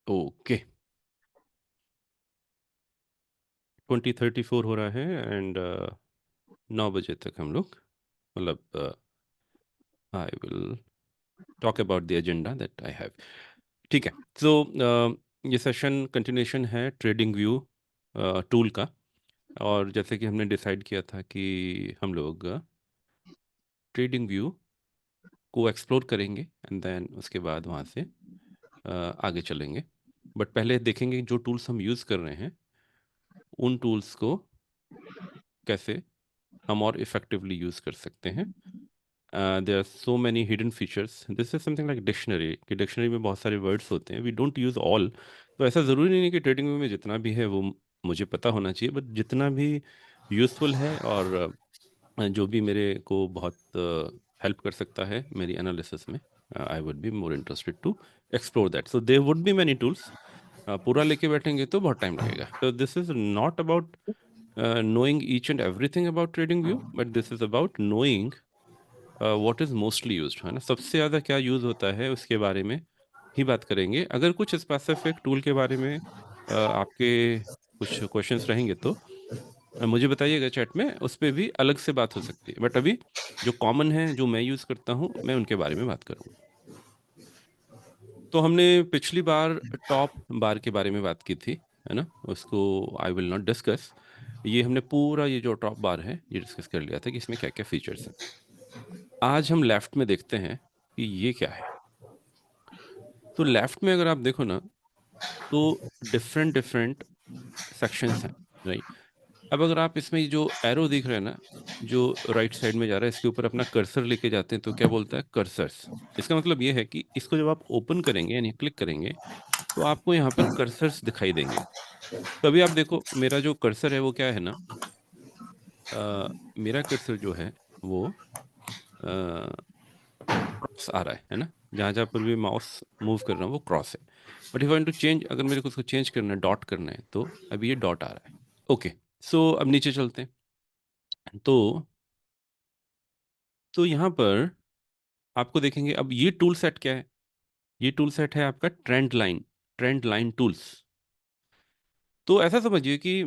Okay, 20:34 हो रहा है एंड 9 बजे तक हम लोग, मतलब आई will talk about the agenda that I have. ठीक है। सो ये सेशन कंटिन्यूशन है ट्रेडिंग व्यू टूल का। और जैसे कि हमने डिसाइड किया था कि हम लोग ट्रेडिंग व्यू को एक्सप्लोर करेंगे एंड देन उसके बाद वहाँ से आगे चलेंगे। बट पहले देखेंगे जो टूल्स हम यूज़ कर रहे हैं उन टूल्स को कैसे हम और इफ़ेक्टिवली यूज़ कर सकते हैं। There are so many hidden features, this is something like dictionary, कि डिक्शनरी में बहुत सारे वर्ड्स होते हैं, वी डोंट यूज़ ऑल। तो ऐसा ज़रूरी नहीं है कि ट्रेडिंग व्यू में जितना भी है वो मुझे पता होना चाहिए, बट जितना भी यूज़फुल है और जो भी मेरे को बहुत हेल्प कर सकता है मेरी एनालिसिस में, I would be more interested to explore that. So there would be many tools. पूरा लेके बैठेंगे तो बहुत टाइम लगेगा। तो this is not about knowing each and everything about TradingView, but this is about knowing what is mostly used, है ना, सबसे ज़्यादा क्या यूज़ होता है उसके बारे में ही बात करेंगे। अगर कुछ स्पेसिफिक टूल के बारे में आपके कुछ क्वेश्चंस रहेंगे तो मुझे बताइएगा चैट में, उस पर भी अलग से बात हो सकती है। बट अभी जो कॉमन है जो मैं यूज़ करता हूँ मैं उनके बारे में बात करूँगा। तो हमने पिछली बार टॉप बार के बारे में बात की थी, है ना, उसको आई विल नॉट डिस्कस। ये हमने पूरा ये जो टॉप बार है ये डिस्कस कर लिया था कि इसमें क्या क्या फीचर्स हैं। आज हम लेफ्ट में देखते हैं कि ये क्या है। तो लेफ्ट में अगर आप देखो ना तो डिफरेंट डिफरेंट सेक्शंस हैं, राइट। अब अगर आप इसमें ये जो एरो दिख रहा है ना, जो राइट साइड में जा रहा है, इसके ऊपर अपना कर्सर लेके जाते हैं तो क्या बोलता है, कर्सर्स। इसका मतलब ये है कि इसको जब आप ओपन करेंगे यानी क्लिक करेंगे तो आपको यहाँ पर कर्सर्स दिखाई देंगे। तो अभी आप देखो मेरा जो कर्सर है वो क्या है ना, मेरा कर्सर जो है वो क्रॉस आ रहा है ना, जहाँ जहाँ पर भी माउस मूव कर रहा हूँ वो क्रॉस है। But if I want to change, अगर मेरे को उसको चेंज करना है, डॉट करना है, तो अभी ये डॉट आ रहा है। ओके, सो अब नीचे चलते हैं। तो यहाँ पर आपको देखेंगे अब ये टूल सेट क्या है। ये टूल सेट है आपका ट्रेंड लाइन टूल्स। तो ऐसा समझिए कि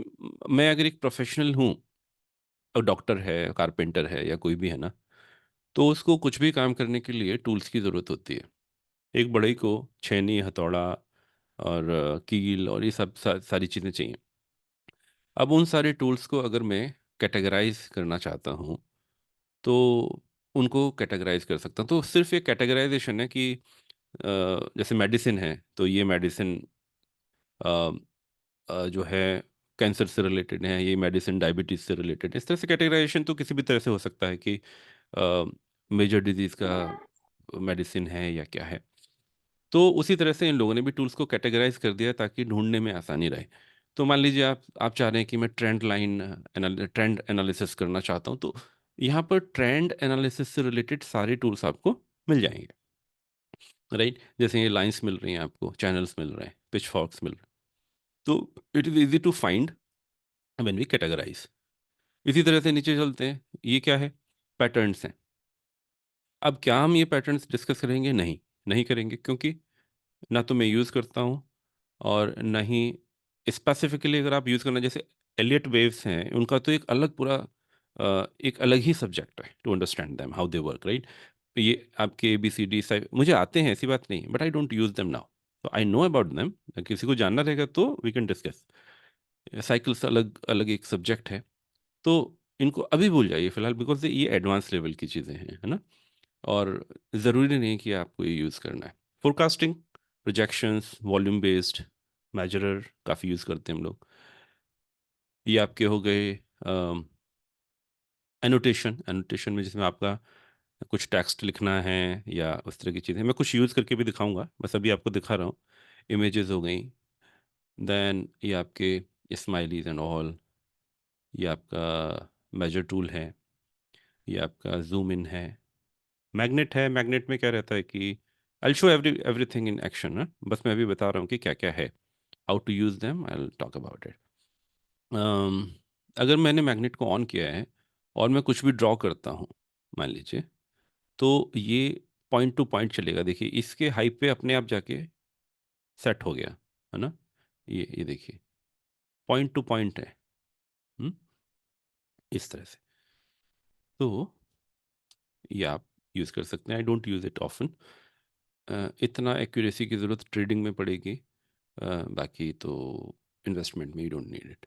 मैं अगर एक प्रोफेशनल हूँ, और डॉक्टर है, कारपेंटर है, या कोई भी है ना, तो उसको कुछ भी काम करने के लिए टूल्स की ज़रूरत होती है। एक बढ़ई को छेनी, हथौड़ा और कील और ये सब सारी चीज़ें चाहिए। अब उन सारे टूल्स को अगर मैं कैटेगराइज करना चाहता हूँ तो उनको कैटेगराइज कर सकता हूँ। तो सिर्फ ये कैटेगराइजेशन है कि जैसे मेडिसिन है तो ये मेडिसिन जो है कैंसर से रिलेटेड है, ये मेडिसिन डायबिटीज़ से रिलेटेड है। इस तरह से कैटेगराइजेशन तो किसी भी तरह से हो सकता है कि मेजर डिजीज़ का मेडिसिन है या क्या है। तो उसी तरह से इन लोगों ने भी टूल्स को कैटेगराइज कर दिया ताकि ढूंढने में आसानी रहे। तो मान लीजिए आप चाह रहे हैं कि मैं ट्रेंड एनालिसिस करना चाहता हूँ, तो यहाँ पर ट्रेंड एनालिसिस से रिलेटेड सारे टूल्स आपको मिल जाएंगे, राइट। जैसे ये लाइंस मिल रही हैं आपको, चैनल्स मिल रहे हैं, पिच फॉर्क्स मिल रहे हैं। तो it is easy to find when we categorize. इसी तरह से नीचे चलते हैं, ये क्या है, पैटर्न्स हैं। अब क्या हम ये पैटर्न्स डिस्कस करेंगे? नहीं, नहीं करेंगे, क्योंकि ना तो मैं यूज़ करता हूँ और ना ही स्पेसिफिकली अगर आप यूज़ करना, जैसे एलियट वेव्स हैं, उनका तो एक अलग पूरा एक अलग ही सब्जेक्ट है to understand them how they work, right. ये आपके ए बी सी डी मुझे आते हैं, ऐसी बात नहीं, but I don't use them now. तो आई नो अबाउट देम, किसी को जानना रहेगा तो वी कैन डिस्कस। साइकिल्स अलग अलग एक सब्जेक्ट है। तो इनको अभी भूल जाइए फिलहाल, बिकॉज ये एडवांस लेवल की चीज़ें हैं, है ना। और ज़रूरी नहीं कि आपको ये यूज़ करना है। फोरकास्टिंग, प्रोजेक्शंस, वॉल्यूम बेस्ड मेजरर काफ़ी यूज़ करते हैं हम लोग। ये आपके हो गए एनोटेशन। एनोटेशन में जिसमें आपका कुछ टेक्स्ट लिखना है या उस तरह की चीज़ें, मैं कुछ यूज़ करके भी दिखाऊंगा, बस अभी आपको दिखा रहा हूँ। इमेजेस हो गई, देन ये आपके स्माइलीज एंड ऑल, ये आपका मेजर टूल है, ये आपका जूम इन है। मैग्नेट है, मैग्नेट में क्या रहता है कि I show everything in action, है, बस मैं अभी बता रहा हूँ कि क्या क्या है, how to use them, I will talk about it. अगर मैंने मैग्नेट को ऑन किया है और मैं कुछ भी ड्रॉ करता हूँ, मान लीजिए, तो ये पॉइंट टू पॉइंट चलेगा। देखिए इसके हाई पे अपने आप जाके सेट हो गया, है ना, ये देखिए पॉइंट टू पॉइंट है। हम्म, इस तरह से। तो ये आप यूज़ कर सकते हैं। I don't use it often. इतना एक्यूरेसी की ज़रूरत ट्रेडिंग में पड़ेगी, बाकी तो इन्वेस्टमेंट में you don't need it.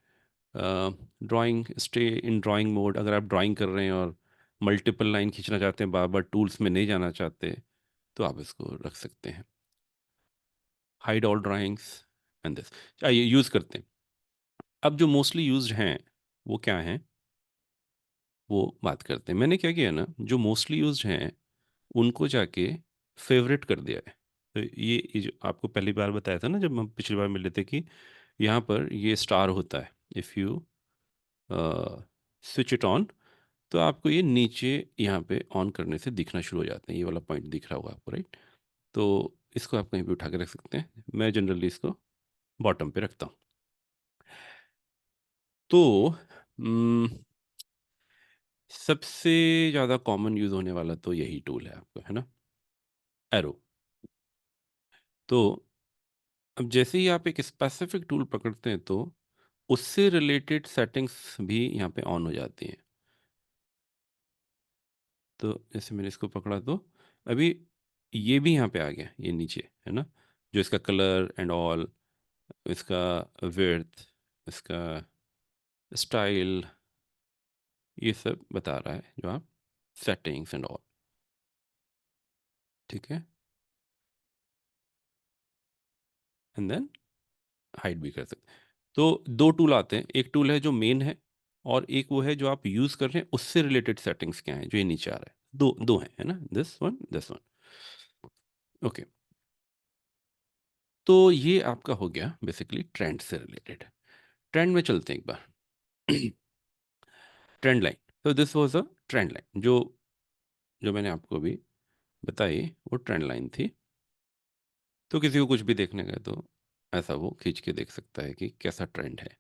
Drawing, stay in drawing mode. अगर आप ड्राइंग कर रहे हैं और मल्टीपल लाइन खींचना चाहते हैं, बार बार टूल्स में नहीं जाना चाहते, तो आप इसको रख सकते हैं। Hide all drawings and this आइए यूज़ करते हैं। अब जो मोस्टली यूज्ड हैं वो क्या हैं, वो बात करते हैं। मैंने क्या किया ना, जो मोस्टली यूज्ड हैं उनको जाके फेवरेट कर दिया है। तो ये जो आपको पहली बार बताया था ना, जब हम पिछली बार मिले थे, कि यहाँ पर ये स्टार होता है। If you switch it on, तो आपको ये नीचे यहाँ पे ऑन करने से दिखना शुरू हो जाते हैं। ये वाला पॉइंट दिख रहा होगा आपको, राइट? तो इसको आप कहीं पे उठा के रख सकते हैं। मैं जनरली इसको बॉटम पे रखता हूँ। तो हम्म, सबसे ज़्यादा कॉमन यूज़ होने वाला तो यही टूल है आपका, है ना, एरो। तो अब जैसे ही आप एक स्पेसिफिक टूल पकड़ते हैं, तो उससे रिलेटेड सेटिंग्स भी यहाँ पे ऑन हो जाती हैं। तो जैसे मैंने इसको पकड़ा, तो अभी ये भी यहाँ पे आ गया, ये नीचे, है ना, जो इसका कलर एंड ऑल, इसका विड्थ, इसका स्टाइल, ये सब बता रहा है, जो आप सेटिंग्स एंड ऑल। ठीक है, एंड देन हाइड भी कर सकते हैं। तो दो टूल आते हैं, एक टूल है जो मेन है, और एक वो है जो आप यूज़ कर रहे हैं, उससे रिलेटेड सेटिंग्स क्या हैं, जो ये नीचे आ रहा है। दो दो हैं, है ना, this one, this one. Okay, तो ये आपका हो गया बेसिकली ट्रेंड से रिलेटेड। ट्रेंड में चलते हैं एक बार। Trend line. तो this was a trend line, जो जो मैंने आपको अभी बताई, वो ट्रेंड लाइन थी। तो किसी को कुछ भी देखने का है, तो ऐसा वो खींच के देख सकता है कि कैसा ट्रेंड है।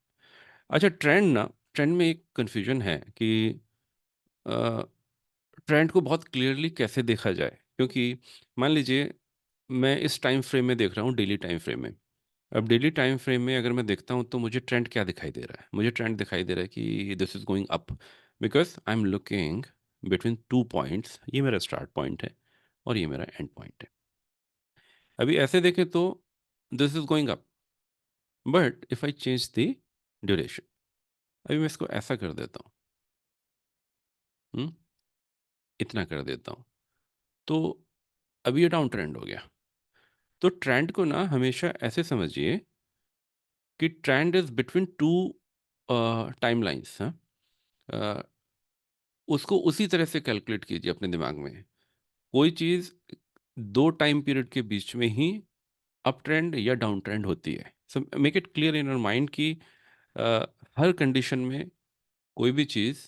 अच्छा, ट्रेंड ना, ट्रेंड में एक कन्फ्यूजन है कि ट्रेंड को बहुत क्लियरली कैसे देखा जाए, क्योंकि मान लीजिए मैं इस टाइम फ्रेम में देख रहा हूँ, डेली टाइम फ्रेम में। अब डेली टाइम फ्रेम में अगर मैं देखता हूँ, तो मुझे ट्रेंड क्या दिखाई दे रहा है? मुझे ट्रेंड दिखाई दे रहा है कि this is going up, because I am looking between 2 points. ये मेरा स्टार्ट पॉइंट है और ये मेरा एंड पॉइंट है। अभी ऐसे देखें तो this is going up, but if I change the duration, अभी मैं इसको ऐसा कर देता हूँ, हम्म, इतना कर देता हूँ, तो अभी ये डाउन ट्रेंड हो गया। तो ट्रेंड को ना हमेशा ऐसे समझिए कि trend is between two time lines. उसको उसी तरह से कैलकुलेट कीजिए अपने दिमाग में। कोई चीज़ दो टाइम पीरियड के बीच में ही अप ट्रेंड या डाउन ट्रेंड होती है। So make it clear in your mind कि अ, हर कंडीशन में कोई भी चीज़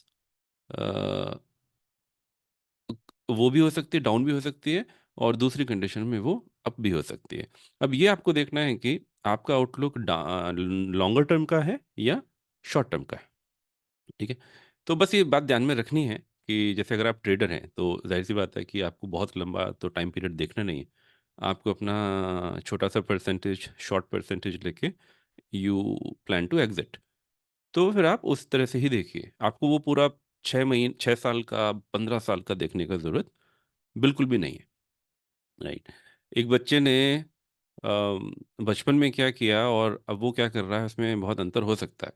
वो भी हो सकती है, डाउन भी हो सकती है, और दूसरी कंडीशन में वो अप भी हो सकती है। अब ये आपको देखना है कि आपका आउटलुक लॉन्गर टर्म का है या शॉर्ट टर्म का है। ठीक है, तो बस ये बात ध्यान में रखनी है कि जैसे अगर आप ट्रेडर हैं, तो जाहिर सी बात है कि आपको बहुत लंबा तो टाइम पीरियड देखना नहीं है। आपको अपना छोटा सा परसेंटेज, शॉर्ट परसेंटेज लेके यू प्लान टू एग्जिट। तो फिर आप उस तरह से ही देखिए। आपको वो पूरा 6 महीने, 6 साल का, 15 साल का देखने का ज़रूरत बिल्कुल भी नहीं है, राइट? एक बच्चे ने बचपन में क्या किया और अब वो क्या कर रहा है, उसमें बहुत अंतर हो सकता है।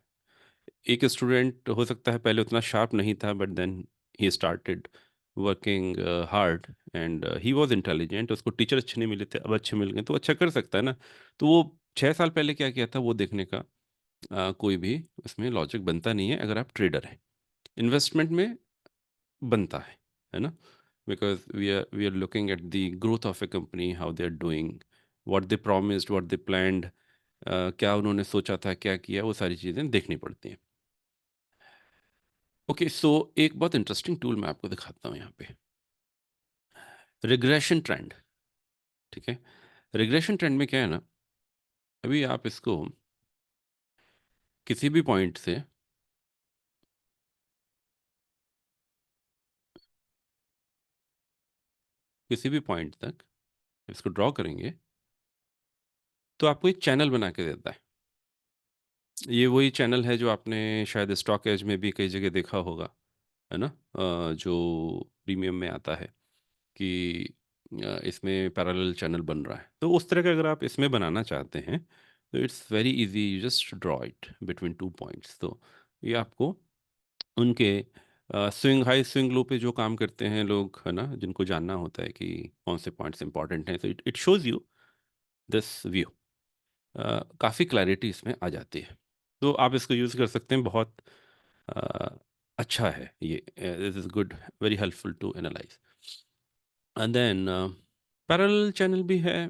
एक स्टूडेंट हो सकता है पहले उतना शार्प नहीं था, but then he started working hard and he was intelligent. उसको टीचर अच्छे नहीं मिले थे, अब अच्छे मिल गए, तो अच्छा कर सकता है ना। तो वो 6 साल पहले क्या किया था, वो देखने का कोई भी उसमें लॉजिक बनता नहीं है, अगर आप ट्रेडर हैं। इन्वेस्टमेंट में बनता है ना, because we are looking at the growth of a company, how they are doing, what they promised, what they planned, क्या उन्होंने सोचा था, क्या किया, वो सारी चीज़ें देखनी पड़ती हैं। ओके, सो एक बहुत इंटरेस्टिंग टूल मैं आपको दिखाता हूँ यहाँ पे, रिग्रेशन ट्रेंड। ठीक है, रिग्रेशन ट्रेंड में क्या है ना, अभी आप इसको किसी भी पॉइंट से, किसी भी पॉइंट तक इसको ड्रॉ करेंगे, तो आपको एक चैनल बना के देता है। ये वही चैनल है जो आपने शायद स्टॉक एज में भी कई जगह देखा होगा, है ना? जो प्रीमियम में आता है कि इसमें पैरेलल चैनल बन रहा है। तो उस तरह का अगर आप इसमें बनाना चाहते हैं, तो it's very easy, you just draw it between 2 points. तो ये आपको उनके स्विंग हाई, स्विंग लो पे जो काम करते हैं लोग, है ना? जिनको जानना होता है कि कौन से पॉइंट्स इम्पोर्टेंट हैं, तो it it shows you this view. काफ़ी क्लैरिटी इसमें आ जाती है। तो आप इसको यूज़ कर सकते हैं, बहुत अ, अच्छा है ये। This is good, very helpful to analyze. And then parallel channel भी है।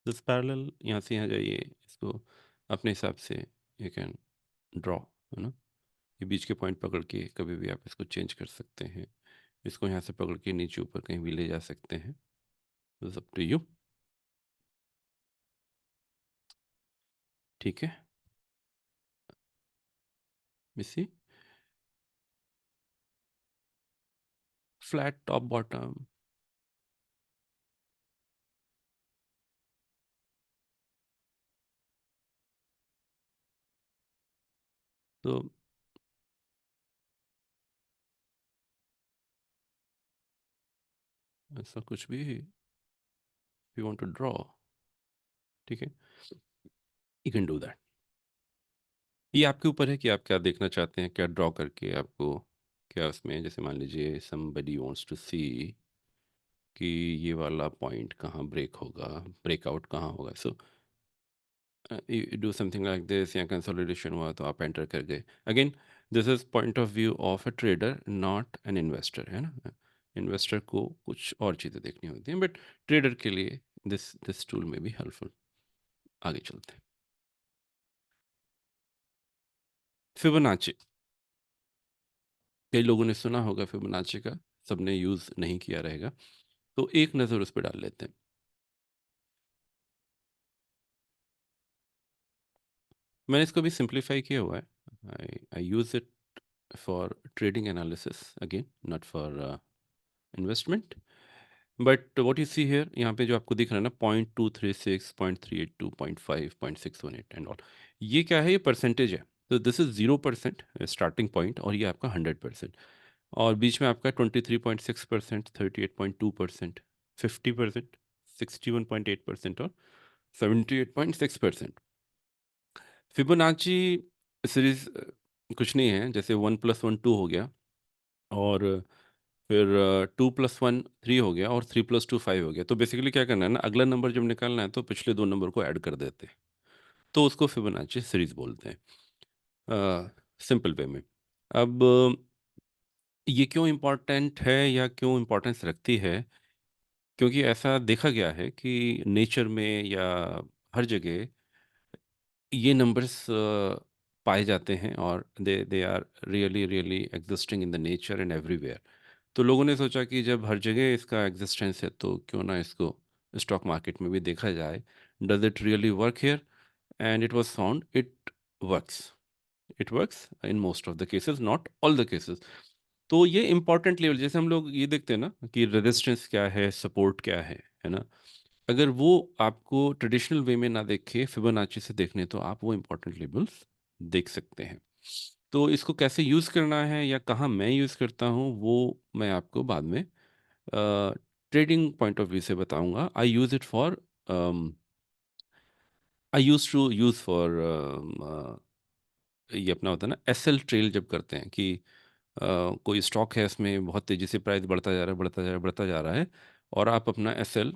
दिस पैरेलल, यहाँ से यहाँ जाइए, इसको अपने हिसाब से यू कैन ड्रॉ, है ना? ये बीच के पॉइंट पकड़ के कभी भी आप इसको चेंज कर सकते हैं। इसको यहाँ से पकड़ के नीचे ऊपर कहीं भी ले जा सकते हैं। It's up to you. ठीक है, मिसी फ्लैट टॉप बॉटम। तो ऐसा कुछ भी यू वांट टू ड्रॉ, ठीक है, यू कैन डू दैट। ये आपके ऊपर है कि आप क्या देखना चाहते हैं, क्या ड्रॉ करके आपको क्या उसमें, जैसे मान लीजिए समबडी वांट्स टू सी कि ये वाला पॉइंट कहाँ ब्रेक होगा, ब्रेकआउट कहाँ होगा। सो you do something like this, या कंसोलिडेशन हुआ तो आप एंटर कर गए। Again, this is point of view of a trader, not an investor, है ना? इन्वेस्टर को कुछ और चीज़ें देखनी होती हैं, बट ट्रेडर के लिए दिस टूल में भी हेल्पफुल। आगे चलते हैं। फिबोनाची, कई लोगों ने सुना होगा फिबोनाची का, सबने यूज़ नहीं किया रहेगा, तो एक नज़र उस पर डाल लेते हैं। मैंने इसको भी सिंप्लीफाई किया हुआ है। I use it for trading analysis, again not for investment. But what you see here, यहाँ पे जो आपको दिख रहा है ना, 0.236, 0.382, 0.5, 0.618 एंड ऑल, ये क्या है? ये परसेंटेज है। तो दिस इज 0% स्टार्टिंग पॉइंट, और ये आपका 100%। और बीच में आपका 23.6%, 38.2%, 50%, 61.8% और 78.6%। फिबोनाची सीरीज कुछ नहीं है, जैसे 1+1 2 हो गया, और फिर 2+1 3 हो गया, और 3+2 5 हो गया। तो बेसिकली क्या करना है ना, अगला नंबर जब निकालना है तो पिछले दो नंबर को ऐड कर देते हैं। तो उसको फिबोनाची सीरीज बोलते हैं, सिंपल वे में। अब ये क्यों इम्पोर्टेंट है या क्यों इम्पोर्टेंस रखती है? क्योंकि ऐसा देखा गया है कि नेचर में या हर जगह ये नंबर्स पाए जाते हैं, और they they are really really existing in the nature and everywhere. तो लोगों ने सोचा कि जब हर जगह इसका एग्जिस्टेंस है, तो क्यों ना इसको स्टॉक मार्केट में भी देखा जाए। Does it really work here? And it was found it works. It works in most of the cases, not all the cases. तो ये इंपॉर्टेंट लेवल, जैसे हम लोग ये देखते हैं ना कि रेजिस्टेंस क्या है, सपोर्ट क्या है ना? अगर वो आपको ट्रेडिशनल वे में ना देखे, फिबोनाची से देखने, तो आप वो इंपॉर्टेंट लेबल्स देख सकते हैं। तो इसको कैसे यूज़ करना है या कहाँ मैं यूज़ करता हूँ, वो मैं आपको बाद में ट्रेडिंग पॉइंट ऑफ व्यू से बताऊंगा। I use it for, I use to use for, ये अपना होता है ना, एसएल ट्रेल जब करते हैं कि कोई स्टॉक है, इसमें बहुत तेज़ी से प्राइस बढ़ता जा रहा है, बढ़ता जा रहा है, बढ़ता जा रहा है, और आप अपना एसएल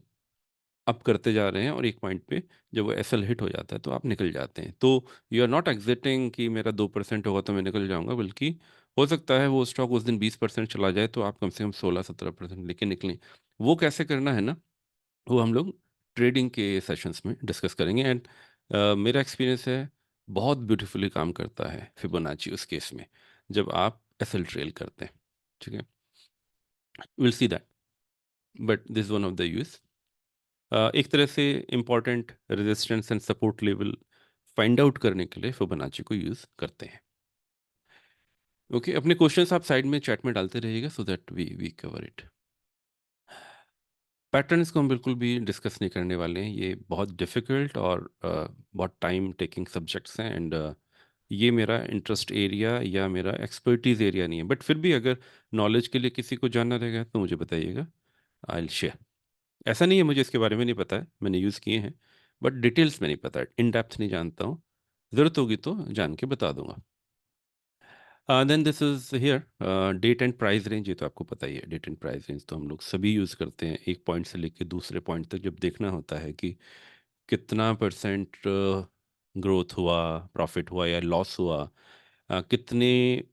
अप करते जा रहे हैं, और एक पॉइंट पे जब वो एसएल हिट हो जाता है तो आप निकल जाते हैं। तो यू आर नॉट एग्जिटिंग कि मेरा 2% होगा तो मैं निकल जाऊंगा, बल्कि हो सकता है वो स्टॉक उस दिन 20% चला जाए, तो आप कम से कम 16-17% लेके निकलें। वो कैसे करना है ना, वो हम लोग ट्रेडिंग के सेशंस में डिस्कस करेंगे। एंड मेरा एक्सपीरियंस है, बहुत ब्यूटीफुली काम करता है फिबोनाची उस केस में, जब आप एसएल ट्रेल करते हैं। ठीक है, will see that, but this one of the use. एक तरह से important resistance and support level find out करने के लिए फिबोनाची को यूज़ करते हैं। ओके, अपने क्वेश्चंस आप साइड में चैट में डालते रहिएगा, so that we cover it. Patterns को हम बिल्कुल भी डिस्कस नहीं करने वाले हैं, ये बहुत डिफ़िकल्ट और बहुत टाइम टेकिंग सब्जेक्ट्स हैं, एंड ये मेरा इंटरेस्ट एरिया या मेरा एक्सपर्टीज़ एरिया नहीं है, बट फिर भी अगर नॉलेज के लिए किसी को जानना रहेगा तो मुझे बताइएगा, आई विल शेयर। ऐसा नहीं है मुझे इसके बारे में नहीं पता है, मैंने यूज़ किए हैं, बट डिटेल्स में नहीं पता है, इन डेप्थ नहीं जानता हूँ। ज़रूरत होगी तो जान के बता दूंगा। Then this is here date and price range, ये तो आपको पता ही है। डेट एंड प्राइस रेंज तो हम लोग सभी यूज़ करते हैं, एक पॉइंट से लेके दूसरे पॉइंट तक जब देखना होता है कि कितना परसेंट ग्रोथ हुआ, प्रॉफिट हुआ या लॉस हुआ, कितने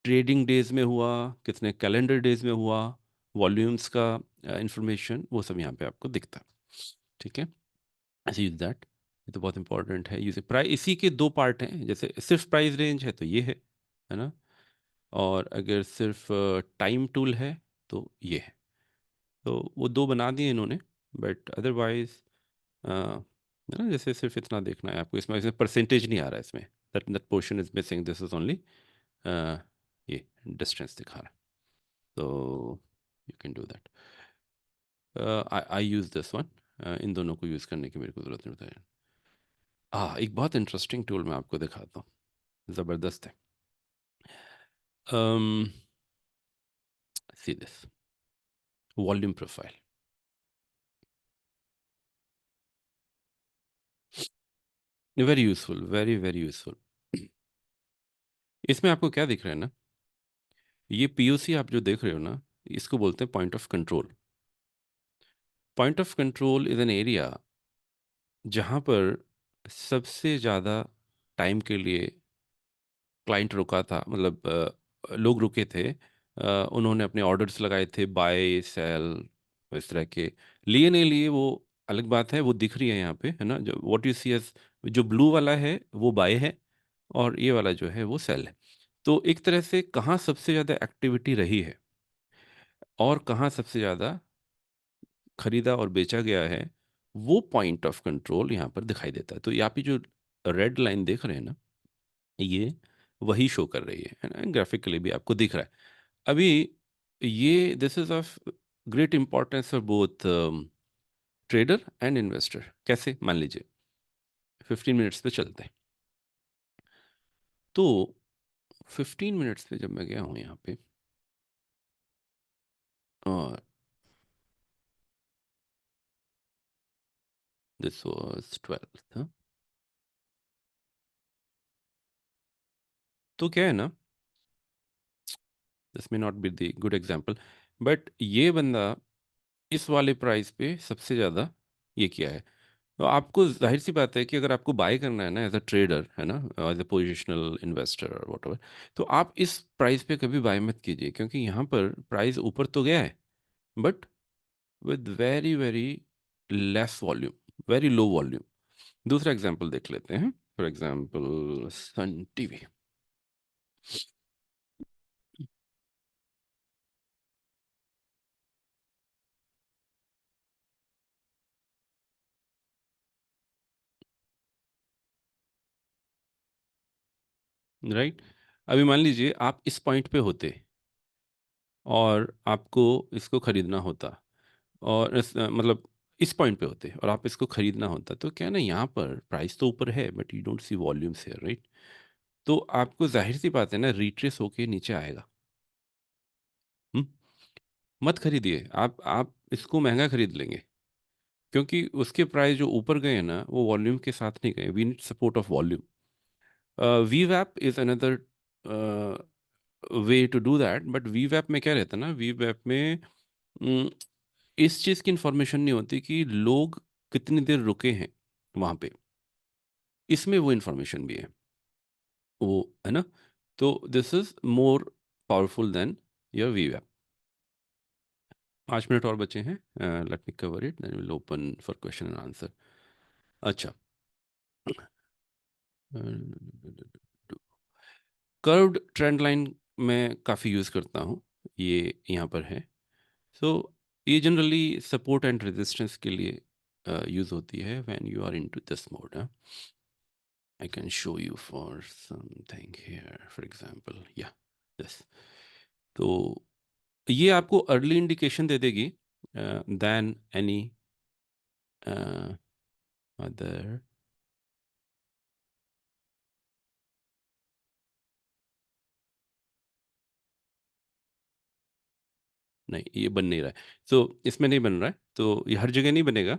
ट्रेडिंग डेज में हुआ, कितने कैलेंडर डेज में हुआ, वॉल्यूम्स का इंफॉर्मेशन, वो सब यहाँ पे आपको दिखता है। ठीक है, ऐसे यूज दैट, ये तो बहुत इंपॉर्टेंट है। यूज प्राइस, इसी के दो पार्ट हैं, जैसे सिर्फ प्राइस रेंज है तो ये है ना, और अगर सिर्फ टाइम टूल है तो ये है। तो वो दो बना दिए इन्होंने, बट अदरवाइज ना, जैसे सिर्फ इतना देखना है आपको, इसमें इसमें परसेंटेज नहीं आ रहा है इसमें, that that portion is missing, this is only ये डिस्टेंस दिखा रहा है। तो you can do that. I use this one, इन दोनों को यूज़ करने की मेरे को ज़रूरत नहीं होता है। एक बहुत इंटरेस्टिंग टूल मैं आपको दिखाता हूँ, ज़बरदस्त है। um, see this volume profile, very useful, very very useful. इसमें आपको क्या दिख रहा है ना, ये पीओसी आप जो देख रहे हो ना, इसको बोलते हैं point of control. Point of control is an area जहाँ पर सबसे ज़्यादा टाइम के लिए क्लाइंट रुका था, मतलब लोग रुके थे, उन्होंने अपने ऑर्डर्स लगाए थे, बाय सेल, इस तरह के, लिए नहीं लिए वो अलग बात है, वो दिख रही है यहाँ पे, है ना, जो व्हाट यू सी एज, जो ब्लू वाला है वो बाय है, और ये वाला जो है वो सेल है। तो एक तरह से कहाँ सबसे ज़्यादा एक्टिविटी रही है और कहाँ सबसे ज़्यादा खरीदा और बेचा गया है, वो पॉइंट ऑफ कंट्रोल यहाँ पर दिखाई देता है। तो यहाँ पे जो रेड लाइन देख रहे हैं ना, ये वही शो कर रही है ना, ग्राफिकली भी आपको दिख रहा है। अभी ये this is of great importance for both trader and investor. कैसे, मान लीजिए 15 मिनट्स पे चलते हैं, तो 15 मिनट्स पे जब मैं गया हूँ यहाँ पे, और दिस वाज 12th, तो क्या है ना, this may not be the good example, but ये बंदा इस वाले प्राइस पे सबसे ज़्यादा ये किया है। तो आपको जाहिर सी बात है कि अगर आपको बाय करना है ना एज अ ट्रेडर, है ना, एज अ पोजिशनल इन्वेस्टर और वॉट एवर, तो आप इस प्राइस पे कभी बाय मत कीजिए, क्योंकि यहाँ पर प्राइस ऊपर तो गया है, but with very very less volume, very low volume. दूसरा एग्जांपल देख लेते हैं, for example Sun TV. Right, अभी मान लीजिए आप इस पॉइंट पे होते और आपको इसको खरीदना होता, और मतलब इस पॉइंट पे होते और आप इसको खरीदना होता, तो क्या है ना, यहाँ पर प्राइस तो ऊपर है but you don't see volumes here, right. तो आपको जाहिर सी बात है ना, रिट्रेस होके नीचे आएगा। हम्म, मत खरीदिए, आप इसको महंगा खरीद लेंगे, क्योंकि उसके प्राइस जो ऊपर गए हैं ना, वो वॉल्यूम के साथ नहीं गए। We need support of volume. We वैप is another way to do that, but we वैप में क्या रहता है ना, वी वैप में इस चीज़ की इंफॉर्मेशन नहीं होती कि लोग कितनी देर रुके हैं वहाँ पे, इसमें वो इंफॉर्मेशन भी है, वो, है ना। तो this is more powerful than your वी वेब। 5 मिनट और बचे हैं, let me cover it, then will open for question and answer. अच्छा, कर्व्ड ट्रेंड लाइन मैं काफ़ी यूज़ करता हूँ, ये यहाँ पर है। सो ये जनरली सपोर्ट एंड रेजिस्टेंस के लिए यूज़ होती है when you are into this mode. I can show you for something here, for example, yeah, this. तो ये आपको अर्ली इंडिकेशन दे देगी than any other नहीं, ये बन नहीं रहा है। तो इसमें नहीं बन रहा है, तो ये हर जगह नहीं बनेगा।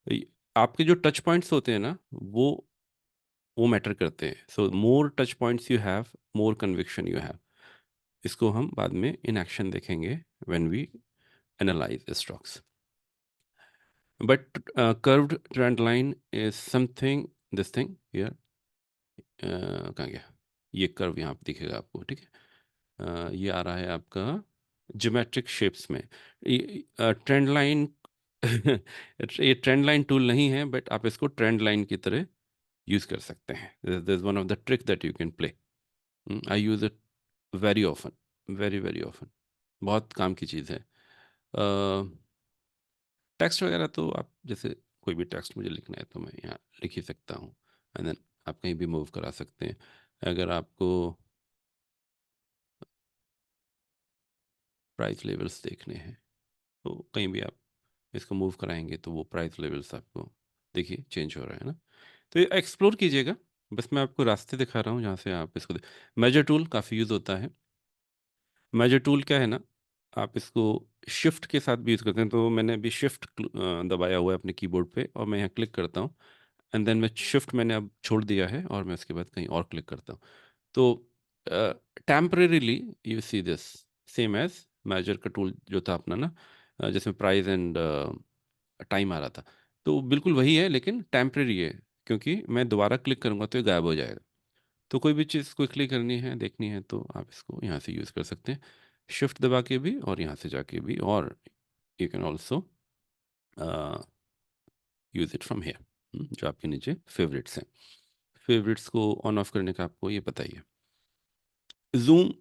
ये- आपके जो टच पॉइंट्स होते हैं ना, वो मैटर करते हैं। So more touch points you have, more conviction you have. इसको हम बाद में इन एक्शन देखेंगे when we analyse stocks. But curved trend line is something, this thing here, कहाँ गया, ये कर्व यहाँ पे दिखेगा आपको, ठीक है। ये आ रहा है आपका ज्योमेट्रिक शेप्स में। ट्रेंड लाइन ये ट्रेंड लाइन टूल नहीं है, बट आप इसको ट्रेंड लाइन की तरह यूज कर सकते हैं। This is one of the trick that you can play. I use it very often, very very often. बहुत काम की चीज़ है। टेक्स्ट वगैरह तो आप जैसे कोई भी टेक्स्ट मुझे लिखना है तो मैं यहाँ लिख ही सकता हूँ, एंड देन आप कहीं भी मूव करा सकते हैं। अगर आपको प्राइस लेवल्स देखने हैं तो कहीं भी आप इसको मूव कराएंगे तो वो प्राइस लेवल्स आपको देखिए चेंज हो रहा है ना। तो ये एक्सप्लोर कीजिएगा। बस मैं आपको रास्ते दिखा रहा हूँ जहाँ से आप इसको मेजर टूल काफ़ी यूज़ होता है। मेजर टूल क्या है ना, आप इसको शिफ्ट के साथ भी यूज़ करते हैं। तो मैंने अभी शिफ्ट दबाया हुआ है अपने कीबोर्ड पे, और मैं यहाँ क्लिक करता हूँ, एंड देन मैं शिफ्ट मैंने अब छोड़ दिया है, और मैं उसके बाद कहीं और क्लिक करता हूँ। तो temporarily you see this same as measure का टूल जो था अपना ना, जिसमें प्राइस एंड टाइम आ रहा था, तो बिल्कुल वही है, लेकिन टेम्परेरी है, क्योंकि मैं दोबारा क्लिक करूँगा तो ये गायब हो जाएगा। तो कोई भी चीज़ क्विकली करनी है, देखनी है, तो आप इसको यहाँ से यूज़ कर सकते हैं, शिफ्ट दबा के भी और यहाँ से जाके भी। और you can also use it from here, जो आपके नीचे फेवरेट्स हैं। फेवरेट्स को ऑन ऑफ करने का आपको ये पता ही है। जूम,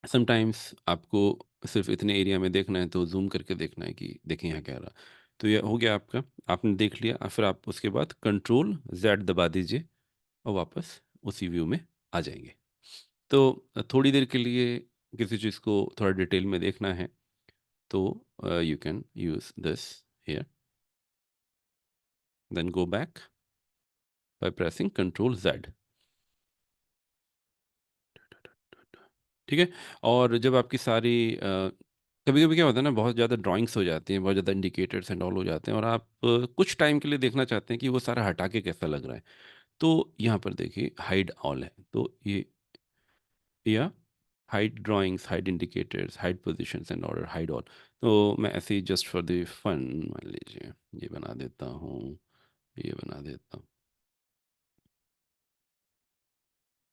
समटाइम्स आपको सिर्फ इतने एरिया में देखना है तो जूम करके देखना है कि देखें यहाँ क्या रहा। तो ये हो गया आपका, आपने देख लिया। फिर आप उसके बाद कंट्रोल जेड दबा दीजिए और वापस उसी व्यू में आ जाएंगे। तो थोड़ी देर के लिए किसी चीज़ को थोड़ा डिटेल में देखना है तो you can use this here, then go back by pressing control Z. ठीक है। और जब आपकी सारी कभी कभी क्या होता है ना, बहुत ज़्यादा ड्राइंग्स हो जाती हैं, बहुत ज़्यादा इंडिकेटर्स एंड ऑल हो जाते हैं, और आप कुछ टाइम के लिए देखना चाहते हैं कि वो सारा हटा के कैसा लग रहा है। तो यहाँ पर देखिए हाइड ऑल है, तो ये, या hide drawings, hide indicators, hide positions and order, hide all. तो मैं ऐसे ही जस्ट फॉर द फन मान लीजिए ये बना देता हूँ, ये बना देता हूँ,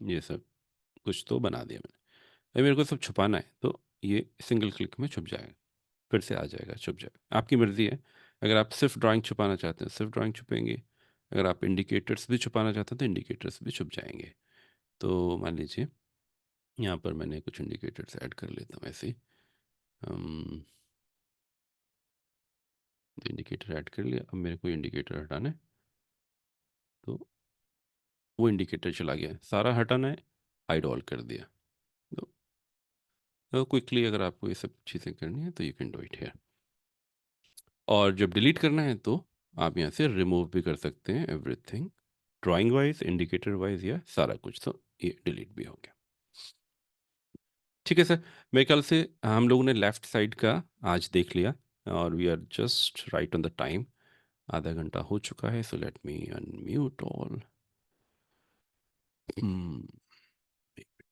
ये सब कुछ तो बना दिया मैंने। अभी मेरे को सब छुपाना है तो ये सिंगल क्लिक में छुप जाएगा, फिर से आ जाएगा, छुप जाएगा, आपकी मर्ज़ी है। अगर आप सिर्फ ड्राइंग छुपाना चाहते हैं सिर्फ ड्राइंग छुपेंगे, अगर आप इंडिकेटर्स भी छुपाना चाहते हैं तो इंडिकेटर्स भी छुप जाएंगे। तो मान लीजिए यहाँ पर मैंने कुछ इंडिकेटर्स ऐड कर लेता हूँ ऐसे ही। इंडिकेटर ऐड कर लिया, अब मेरे को इंडिकेटर हटाना है, तो वो इंडिकेटर चला गया। सारा हटाना है, हाइड ऑल कर दिया। तो क्विकली अगर आपको ये सब चीज़ें करनी है तो you can do it here. और जब डिलीट करना है तो आप यहाँ से रिमूव भी कर सकते हैं everything, drawing wise, indicator wise, या सारा कुछ। तो ये डिलीट भी हो गया। ठीक है सर, मेरे ख्याल से हम लोगों ने लेफ्ट साइड का आज देख लिया, और we are just right on the time. आधा घंटा हो चुका है, so let me unmute all.